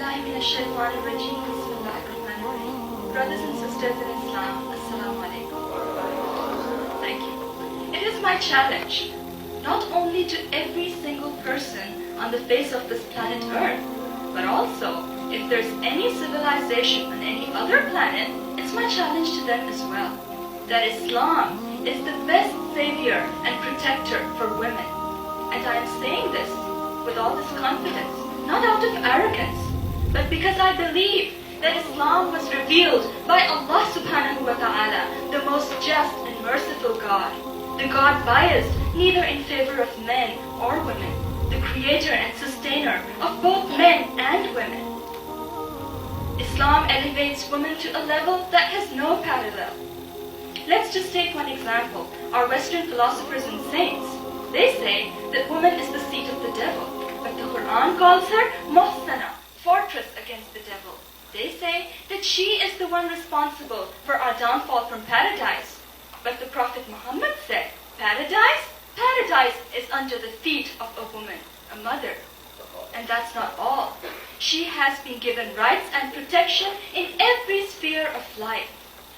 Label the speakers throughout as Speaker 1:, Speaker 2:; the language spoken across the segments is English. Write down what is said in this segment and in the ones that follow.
Speaker 1: billahi minash shaitanir rajim. Bismillahirrahmanirrahim. Brothers and sisters in Islam, Assalamu alaikum. Thank you. It is my challenge, not only to every single person on the face of this planet Earth, but also, if there's any civilization on any other planet, it's my challenge to them as well, that Islam is the best savior and protector for women. And I am saying this with all this confidence, not out of arrogance, but because I believe that Islam was revealed by Allah subhanahu wa ta'ala, the most just and merciful God, the God biased neither in favor of men or women, the creator and sustainer of both men and women. Islam elevates women to a level that has no parallel. Let's just take one example. Our Western philosophers and saints, they say that woman is the seat of the devil, but the Quran calls her Muhsana, fortress against the devil. They say that she is the one responsible for our downfall from paradise. But the Prophet Muhammad said, Paradise is under the feet of a woman, a mother. And that's not all. She has been given rights and protection in every sphere of life.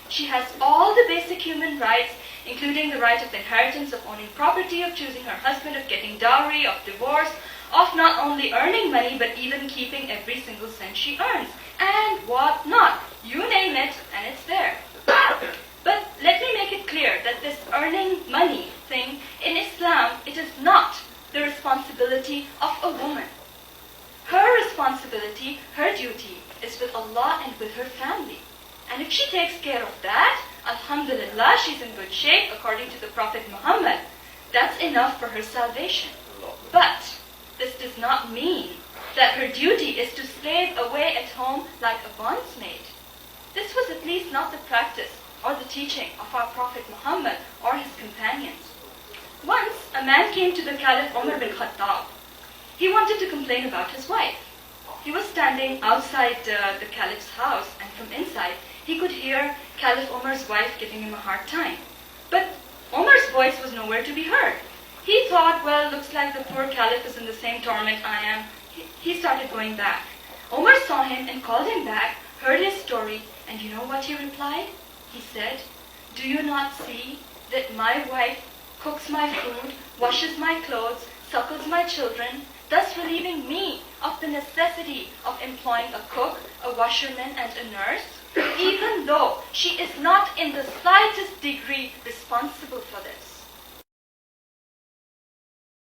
Speaker 1: She has all the basic human rights, including the right of inheritance, of owning property, of choosing her husband, of getting dowry, of divorce, of not only earning money, but even keeping every single cent she earns. And what not. You name it, and it's there. But let me make it clear that this earning money thing, in Islam, it is not the responsibility of a woman. Her responsibility, her duty, is with Allah and with her family. And if she takes care of that, alhamdulillah, she's in good shape according to the Prophet Muhammad. That's enough for her salvation. But this does not mean that her duty is to slave away at home like a bondsmaid. This was at least not the practice or the teaching of our Prophet Muhammad or his companions. Once, a man came to the Caliph Umar bin Khattab. He wanted to complain about his wife. He was standing outside the Caliph's house, and from inside, he could hear Caliph Umar's wife giving him a hard time. But Umar's voice was nowhere to be heard. He thought, well, looks like the poor Caliph is in the same torment I am. He started going back. Umar saw him and called him back, heard his story, and you know what he replied? He said, do you not see that my wife cooks my food, washes my clothes, suckles my children, thus relieving me of the necessity of employing a cook, a washerman, and a nurse, even though she is not in the slightest degree responsible for this.